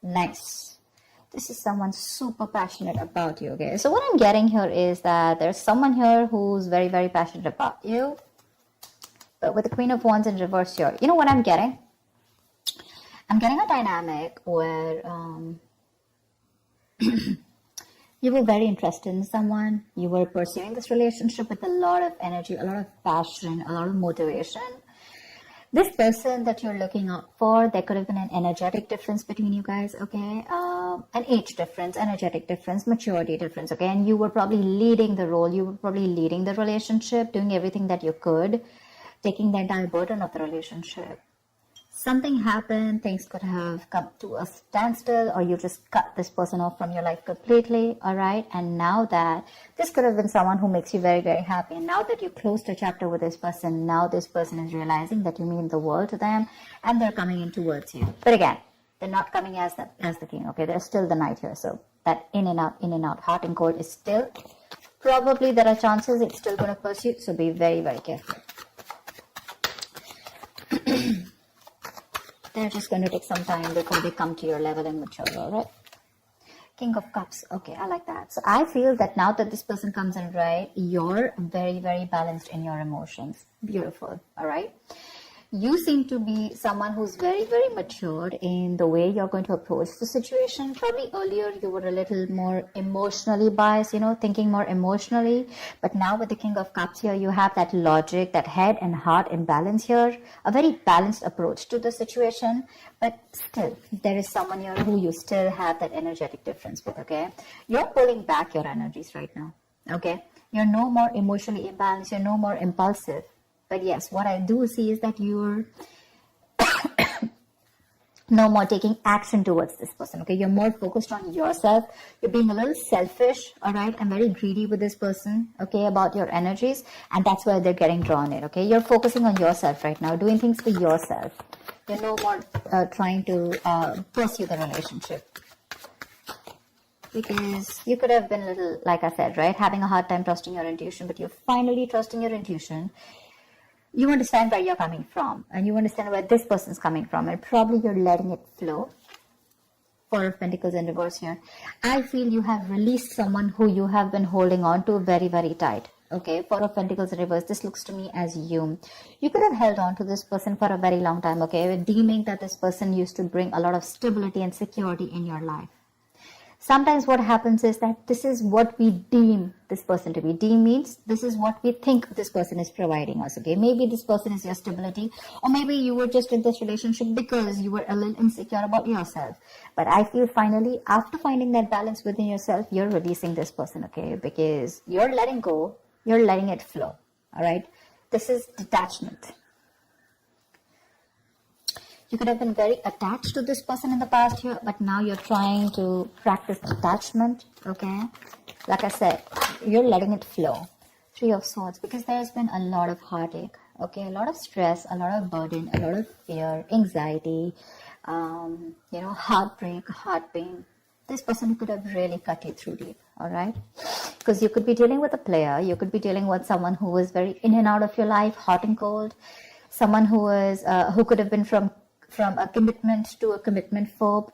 Nice. This is someone super passionate about you, okay? So what I'm getting here is that there's someone here who's very, very passionate about you. But with the Queen of Wands in reverse here, you know what I'm getting? I'm getting a dynamic where you were very interested in someone. You were pursuing this relationship with a lot of energy, a lot of passion, a lot of motivation. This person that you're looking out for, there could have been an energetic difference between you guys, okay? An age difference, energetic difference, maturity difference, okay? And you were probably leading the role. You were probably leading the relationship, doing everything that you could, taking the entire burden of the relationship. Something happened, things could have come to a standstill, or you just cut this person off from your life completely, all right? And now that this could have been someone who makes you very, very happy. And now that you closed a chapter with this person, now this person is realizing that you mean the world to them, and they're coming in towards you. But again, they're not coming as the king, okay? They're still the knight here. So that in and out, hot and cold is still, probably there are chances it's still going to pursue. So be very, very careful. They're just going to take some time before they come to your level and mature, all right? King of Cups. Okay, I like that. So I feel that now that this person comes in, right, you're very, very balanced in your emotions. Beautiful, all right? You seem to be someone who's very, very matured in the way you're going to approach the situation. Probably earlier you were a little more emotionally biased, you know, thinking more emotionally. But now with the King of Cups here, you have that logic, that head and heart in balance here. A very balanced approach to the situation. But still, there is someone here who you still have that energetic difference with, okay? You're pulling back your energies right now, okay? You're no more emotionally imbalanced. You're no more impulsive. But yes, what I do see is that you're no more taking action towards this person, okay? You're more focused on yourself. You're being a little selfish, all right? And very greedy with this person, okay, about your energies. And that's where they're getting drawn in, okay? You're focusing on yourself right now, doing things for yourself. You're no more trying to pursue the relationship. Because you could have been a little, like I said, right? Having a hard time trusting your intuition, but you're finally trusting your intuition. You understand where you're coming from, and you understand where this person's coming from, and probably you're letting it flow. Four of Pentacles in reverse here. I feel you have released someone who you have been holding on to very, very tight. Okay, Four of Pentacles in reverse. This looks to me as you. You could have held on to this person for a very long time, okay, deeming that this person used to bring a lot of stability and security in your life. Sometimes what happens is that this is what we deem this person to be. Deem means this is what we think this person is providing us, okay? Maybe this person is your stability, or maybe you were just in this relationship because you were a little insecure about yourself. But I feel finally, after finding that balance within yourself, you're releasing this person, okay? Because you're letting go, you're letting it flow, all right? This is detachment. You could have been very attached to this person in the past here, but now you're trying to practice detachment, okay? Like I said, you're letting it flow. Three of Swords, because there's been a lot of heartache, okay? A lot of stress, a lot of burden, a lot of fear, anxiety, heartbreak, heart pain. This person could have really cut you through deep, all right? Because you could be dealing with a player. You could be dealing with someone who was very in and out of your life, hot and cold. Someone who was, who could have been from a commitment to a commitment phobe,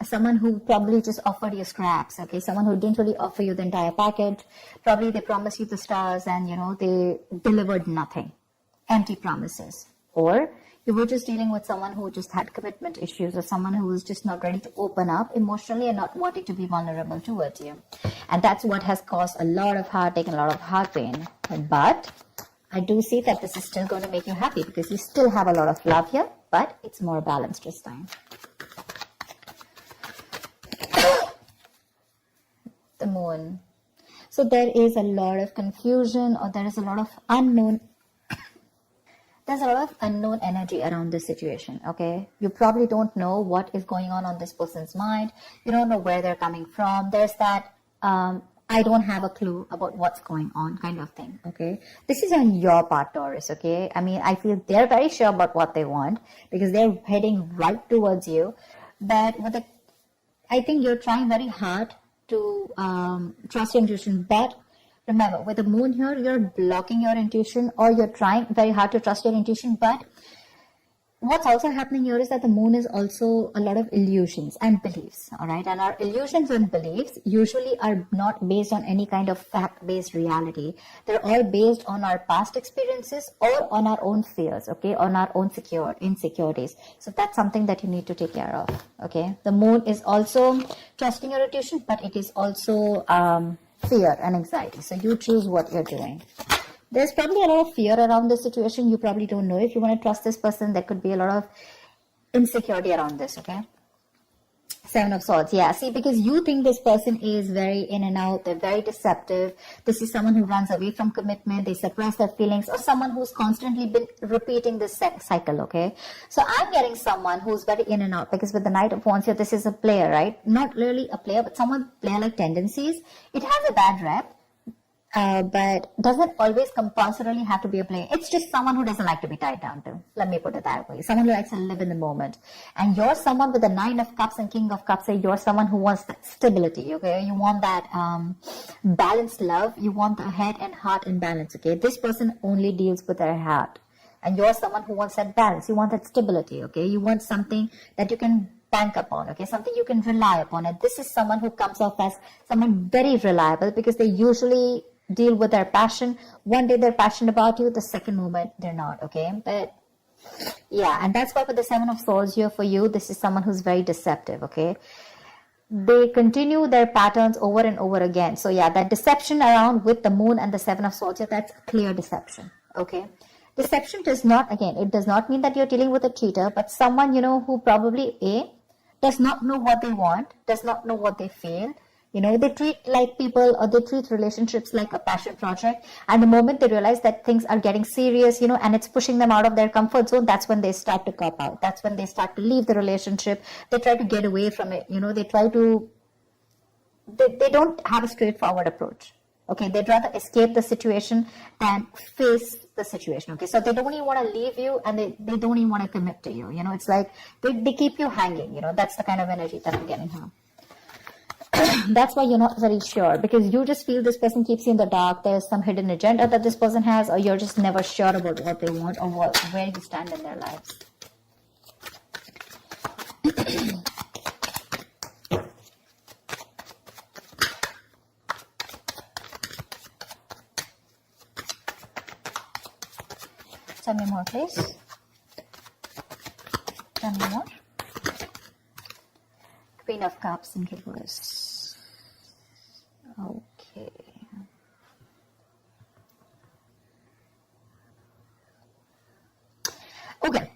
someone who probably just offered you scraps, okay? Someone who didn't really offer you the entire package. Probably they promised you the stars and, they delivered nothing. Empty promises. Or you were just dealing with someone who just had commitment issues, or someone who was just not ready to open up emotionally and not wanting to be vulnerable towards you. And that's what has caused a lot of heartache and a lot of heart pain. But I do see that this is still going to make you happy, because you still have a lot of love here, but it's more balanced this time. The Moon. So there is a lot of confusion, or there is a lot of unknown. There's a lot of unknown energy around this situation, okay? You probably don't know what is going on this person's mind. You don't know where they're coming from. There's that I don't have a clue about what's going on kind of thing, okay? This is on your part, Taurus, okay? I mean, I feel they're very sure about what they want, because they're heading right towards you. But I think you're trying very hard to trust your intuition. But remember, with the Moon here, you're blocking your intuition, or you're trying very hard to trust your intuition, but what's also happening here is that the moon is also a lot of illusions and beliefs, all right? And our illusions and beliefs usually are not based on any kind of fact-based reality. They're all based on our past experiences or on our own fears, okay? On our own insecurities. So that's something that you need to take care of, okay? The moon is also trusting your intuition, but it is also fear and anxiety. So you choose what you're doing. There's probably a lot of fear around this situation. You probably don't know if you want to trust this person. There could be a lot of insecurity around this, okay? Seven of Swords, yeah. See, because you think this person is very in and out. They're very deceptive. This is someone who runs away from commitment. They suppress their feelings, or someone who's constantly been repeating this cycle, okay? So I'm getting someone who's very in and out, because with the Knight of Wands here, this is a player, right? Not really a player, but someone player-like tendencies. It has a bad rep. But doesn't always compulsorily have to be a player. It's just someone who doesn't like to be tied down to. Let me put it that way. Someone who likes to live in the moment. And you're someone with the 9 of Cups and King of Cups. You're someone who wants that stability, okay? You want that balanced love. You want the head and heart in balance, okay? This person only deals with their heart. And you're someone who wants that balance. You want that stability, okay? You want something that you can bank upon, okay? Something you can rely upon. And this is someone who comes off as someone very reliable, because they usually deal with their passion. One day they're passionate about you, the second moment they're not, okay? But yeah, and that's why with the 7 of Swords here for you, this is someone who's very deceptive, okay? They continue their patterns over and over again. So yeah, that deception around with the moon and the 7 of Swords here, that's clear deception, okay? Deception does not, again, it does not mean that you're dealing with a cheater, but someone, you know, who probably does not know what they want, does not know what they feel. You know, they treat like people, or they treat relationships like a passion project. And the moment they realize that things are getting serious, you know, and it's pushing them out of their comfort zone, that's when they start to cop out. That's when they start to leave the relationship. They try to get away from it. You know, they don't have a straightforward approach. Okay, they'd rather escape the situation than face the situation. Okay, so they don't even want to leave you, and they don't even want to commit to you. You know, it's like they keep you hanging. You know, that's the kind of energy that I'm getting here. That's why you're not very sure, because you just feel this person keeps you in the dark. There's some hidden agenda that this person has, or you're just never sure about what they want or where you stand in their lives. Tell me more, please. Tell me more. Queen of Cups in reverse. Okay. Okay.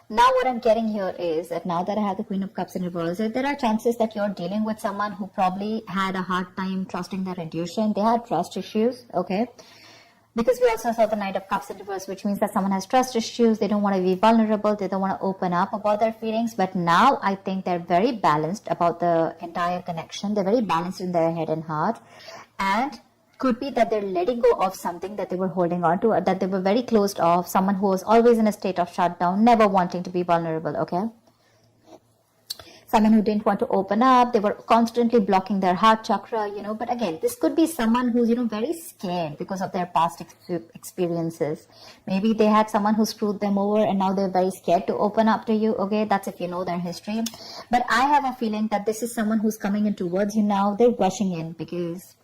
Now what I'm getting here is that now that I have the Queen of Cups in reverse, there are chances that you're dealing with someone who probably had a hard time trusting their intuition. They had trust issues, okay? Because we also saw the Knight of Cups in reverse, which means that someone has trust issues. They don't want to be vulnerable. They don't want to open up about their feelings. But now I think they're very balanced about the entire connection. They're very balanced in their head and heart. And could be that they're letting go of something that they were holding on to, or that they were very closed off. Someone who was always in a state of shutdown, never wanting to be vulnerable, okay? Someone who didn't want to open up. They were constantly blocking their heart chakra, you know. But again, this could be someone who's, you know, very scared because of their past experiences. Maybe they had someone who screwed them over, and now they're very scared to open up to you, okay? That's if you know their history. But I have a feeling that this is someone who's coming in towards you now. They're rushing in because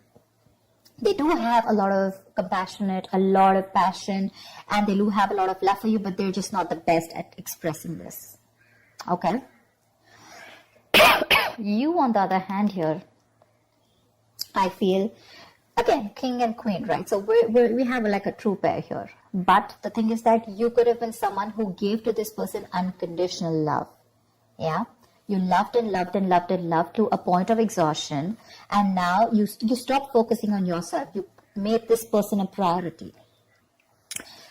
they do have a lot of compassionate, a lot of passion, and they do have a lot of love for you, but they're just not the best at expressing this, okay? You, on the other hand here, I feel, again, king and queen, right? So we have like a true pair here. But the thing is that you could have been someone who gave to this person unconditional love. Yeah? You loved and loved and loved and loved to a point of exhaustion. And now you stopped focusing on yourself. You made this person a priority.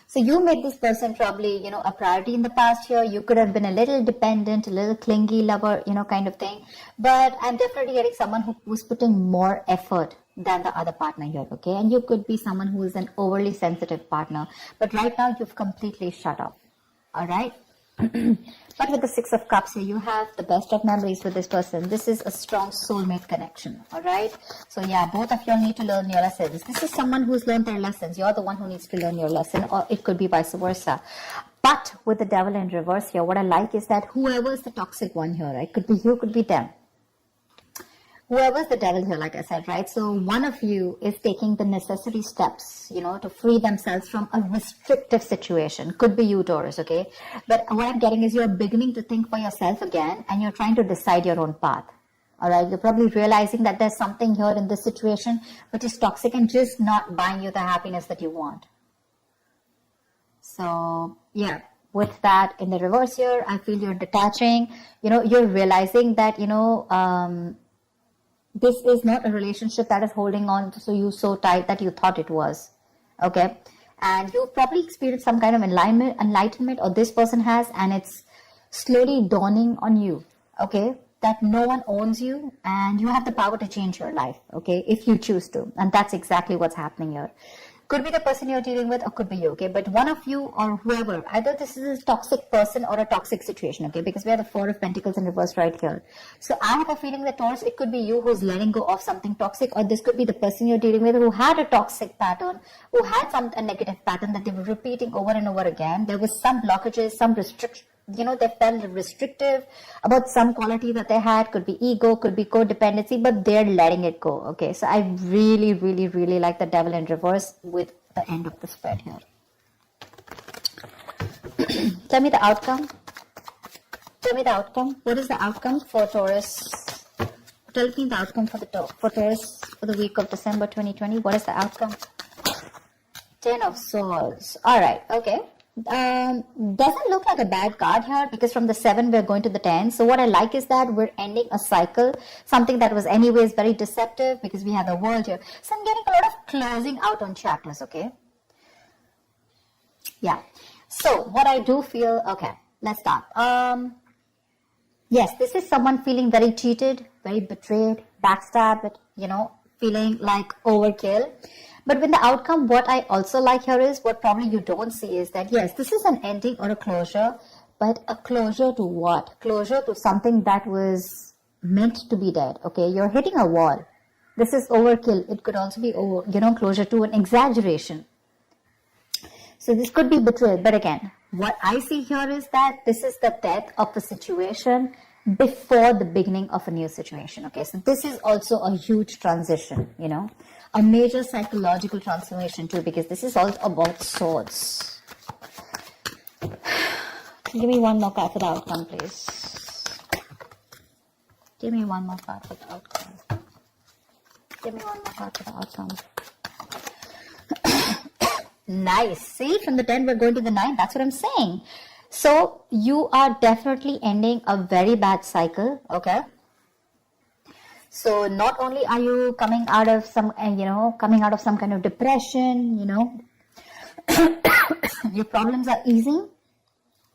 So you made this person probably, you know, a priority in the past year. You could have been a little dependent, a little clingy lover, you know, kind of thing. But I'm definitely getting someone who's putting more effort than the other partner here, okay? And you could be someone who is an overly sensitive partner. But right now, you've completely shut off, all right? But But with the Six of Cups here, you have the best of memories with this person. This is a strong soulmate connection, all right? So yeah, both of you need to learn your lessons. This is someone who's learned their lessons. You're the one who needs to learn your lesson, or it could be vice versa. But with the Devil in reverse here, what I like is that whoever is the toxic one here, right? Could be you, could be them. Whoever's the devil here, like I said, right? So one of you is taking the necessary steps, to free themselves from a restrictive situation. Could be you, Taurus, okay? But what I'm getting is you're beginning to think for yourself again, and you're trying to decide your own path. All right? You're probably realizing that there's something here in this situation which is toxic and just not buying you the happiness that you want. So, yeah. With that in the reverse here, I feel you're detaching. You're realizing that, this is not a relationship that is holding on to you so tight that you thought it was. Okay? And you've probably experienced some kind of enlightenment, or this person has, and it's slowly dawning on you. Okay? That no one owns you, and you have the power to change your life. Okay? If you choose to. And that's exactly what's happening here. Could be the person you're dealing with, or could be you, okay? But one of you or whoever, either this is a toxic person or a toxic situation, okay? Because we have the Four of Pentacles in reverse right here. So I have a feeling that, Taurus, it could be you who's letting go of something toxic, or this could be the person you're dealing with who had a toxic pattern, who had a negative pattern that they were repeating over and over again. There was some blockages, some restriction. They felt restrictive about some quality that they had. Could be ego, could be codependency, but they're letting it go. Okay, so I really, really, really like the Devil in reverse with the end of the spread here. Tell me the outcome. Tell me the outcome. What is the outcome for Taurus? Tell me the outcome for Taurus for the week of December 2020. What is the outcome? 10 of Swords. All right. Okay. Doesn't look like a bad card here, because from the 7 we're going to the 10. So what I like is that we're ending a cycle, something that was anyways very deceptive, because we have the World here. So I'm getting a lot of closing out on chapters. Okay, yeah. So what I do feel, okay, let's start. Yes, this is someone feeling very cheated, very betrayed, backstabbed, feeling like overkill. But with the outcome, what I also like here is, what probably you don't see is that, yes, this is an ending or a closure, but a closure to what? Closure to something that was meant to be dead, okay? You're hitting a wall. This is overkill. It could also be, closure to an exaggeration. So this could be betrayal. But again, what I see here is that this is the death of a situation before the beginning of a new situation, okay? So this is also a huge transition, a major psychological transformation too, because this is all about swords. Give me one more card for the outcome, please. Give me one more card for the outcome. Give me one more card for the outcome. Nice. See, from the 10 we're going to the 9. That's what I'm saying. So you are definitely ending a very bad cycle, okay? So not only are you coming out of some kind of depression, your problems are easing,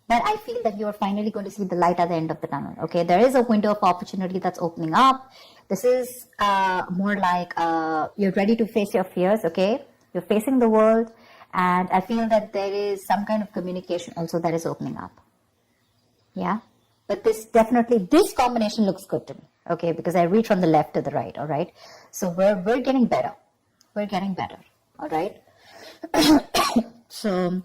but I feel that you are finally going to see the light at the end of the tunnel, okay? There is a window of opportunity that's opening up. This is more like you're ready to face your fears, okay? You're facing the world, and I feel that there is some kind of communication also that is opening up, yeah? But this combination looks good to me. Okay, because I read from the left to the right, all right? So we're getting better. We're getting better, all right? So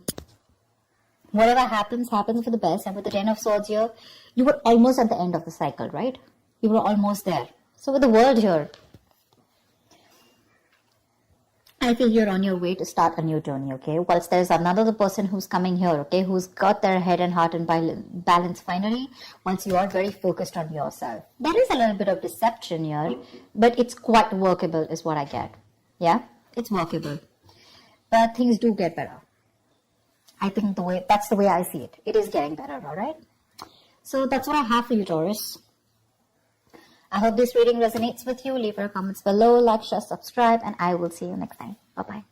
whatever happens for the best. And with the 10 of Swords here, you were almost at the end of the cycle, right? You were almost there. So with the World here, I feel you're on your way to start a new journey, okay? Whilst there's another person who's coming here, okay, who's got their head and heart in balance finally, once you are very focused on yourself. There is a little bit of deception here, but it's quite workable is what I get. Yeah? It's workable. But things do get better. I think that's the way I see it. It is getting better, all right? So that's what I have for you, Taurus. I hope this reading resonates with you. Leave your comments below, like, share, subscribe, and I will see you next time. Bye-bye.